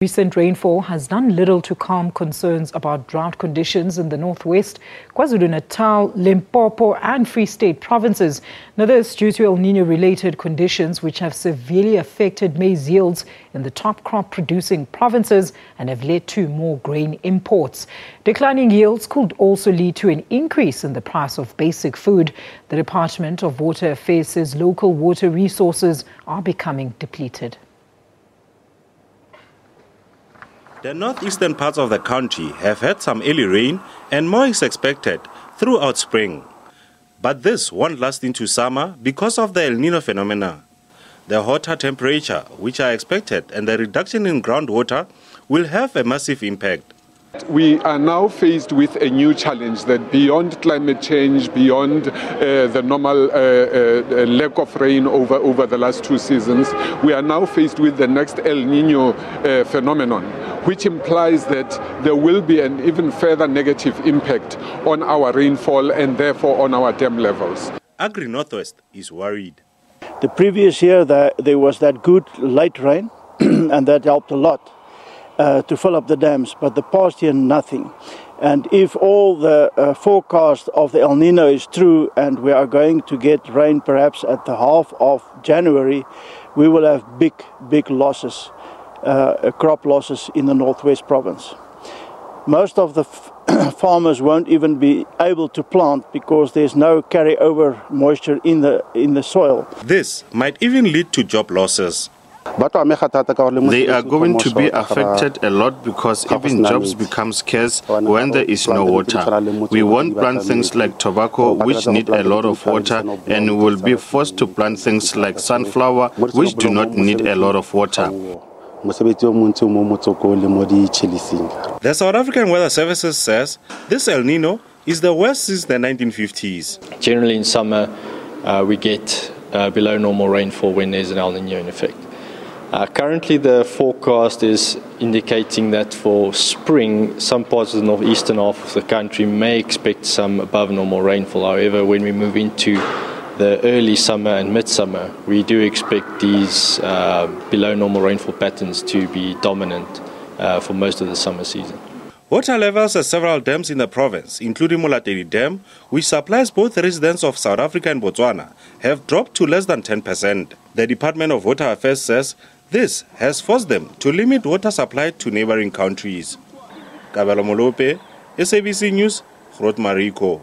Recent rainfall has done little to calm concerns about drought conditions in the northwest, Kwazulu Natal, Limpopo and Free State provinces. Now this due to El Nino-related conditions which have severely affected maize yields in the top crop producing provinces and have led to more grain imports. Declining yields could also lead to an increase in the price of basic food. The Department of Water Affairs says local water resources are becoming depleted. The northeastern parts of the country have had some early rain and more is expected throughout spring. But this won't last into summer because of the El Nino phenomena. The hotter temperature which are expected and the reduction in groundwater will have a massive impact. We are now faced with a new challenge that beyond climate change, beyond the normal lack of rain over the last two seasons, we are now faced with the next El Nino phenomenon, which implies that there will be an even further negative impact on our rainfall and therefore on our dam levels. Agri Northwest is worried. The previous year there was that good light rain and that helped a lot to fill up the dams, but the past year nothing. And if all the forecast of the El Nino is true and we are going to get rain perhaps at the half of January, we will have big losses, crop losses in the northwest province. Most of the farmers won't even be able to plant because there's no carryover moisture in the soil. This might even lead to job losses. They are going to be affected a lot because even jobs become scarce when there is no water. We won't plant things like tobacco, which need a lot of water, and we will be forced to plant things like sunflower, which do not need a lot of water. The South African Weather Services says this El Nino is the worst since the 1950s. Generally in summer, we get below normal rainfall when there's an El Nino in effect. Currently the forecast is indicating that for spring, some parts of the northeastern half of the country may expect some above normal rainfall. However, when we move into the early summer and midsummer, we do expect these below normal rainfall patterns to be dominant for most of the summer season. Water levels at several dams in the province, including Molateli Dam, which supplies both residents of South Africa and Botswana, have dropped to less than 10%. The Department of Water Affairs says this has forced them to limit water supply to neighboring countries. Kabelo Molope, SABC News, Groote Mariko.